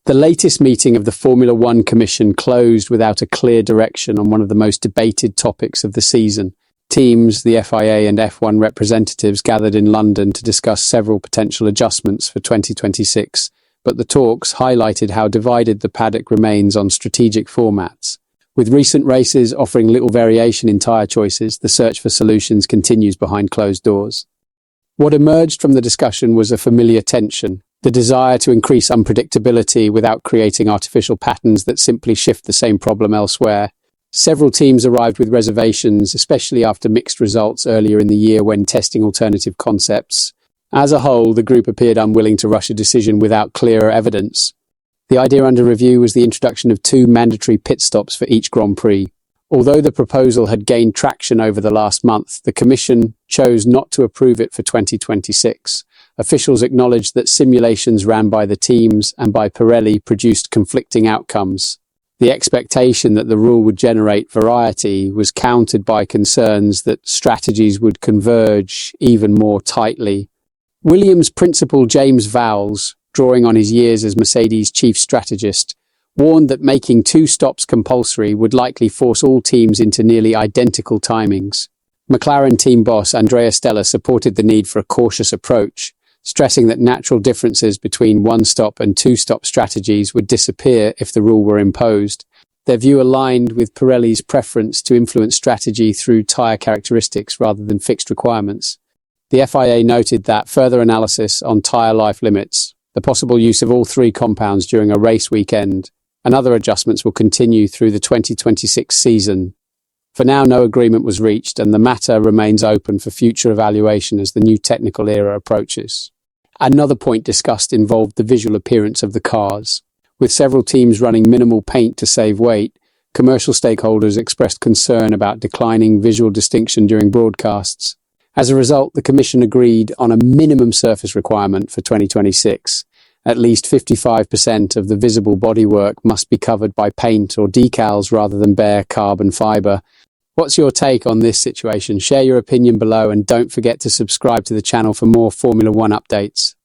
The latest meeting of the Formula One Commission closed without a clear direction on one of the most debated topics of the season. Teams, the FIA and F1 representatives gathered in London to discuss several potential adjustments for 2026, but the talks highlighted how divided the paddock remains on strategic formats. With recent races offering little variation in tyre choices, the search for solutions continues behind closed doors. What emerged from the discussion was a familiar tension: the desire to increase unpredictability without creating artificial patterns that simply shift the same problem elsewhere. Several teams arrived with reservations, especially after mixed results earlier in the year when testing alternative concepts. As a whole, the group appeared unwilling to rush a decision without clearer evidence. The idea under review was the introduction of 2 mandatory pit stops for each Grand Prix. Although the proposal had gained traction over the last month, the Commission chose not to approve it for 2026. Officials acknowledged that simulations ran by the teams and by Pirelli produced conflicting outcomes. The expectation that the rule would generate variety was countered by concerns that strategies would converge even more tightly. Williams principal James Vowles, drawing on his years as Mercedes chief strategist, warned that making 2 stops compulsory would likely force all teams into nearly identical timings. McLaren team boss Andrea Stella supported the need for a cautious approach, stressing that natural differences between 1-stop and 2-stop strategies would disappear if the rule were imposed. Their view aligned with Pirelli's preference to influence strategy through tyre characteristics rather than fixed requirements. The FIA noted that further analysis on tyre life limits, the possible use of all 3 compounds during a race weekend, and other adjustments will continue through the 2026 season. For now, no agreement was reached, and the matter remains open for future evaluation as the new technical era approaches. Another point discussed involved the visual appearance of the cars. With several teams running minimal paint to save weight, commercial stakeholders expressed concern about declining visual distinction during broadcasts. As a result, the Commission agreed on a minimum surface requirement for 2026. At least 55% of the visible bodywork must be covered by paint or decals rather than bare carbon fibre. What's your take on this situation? Share your opinion below and don't forget to subscribe to the channel for more Formula One updates.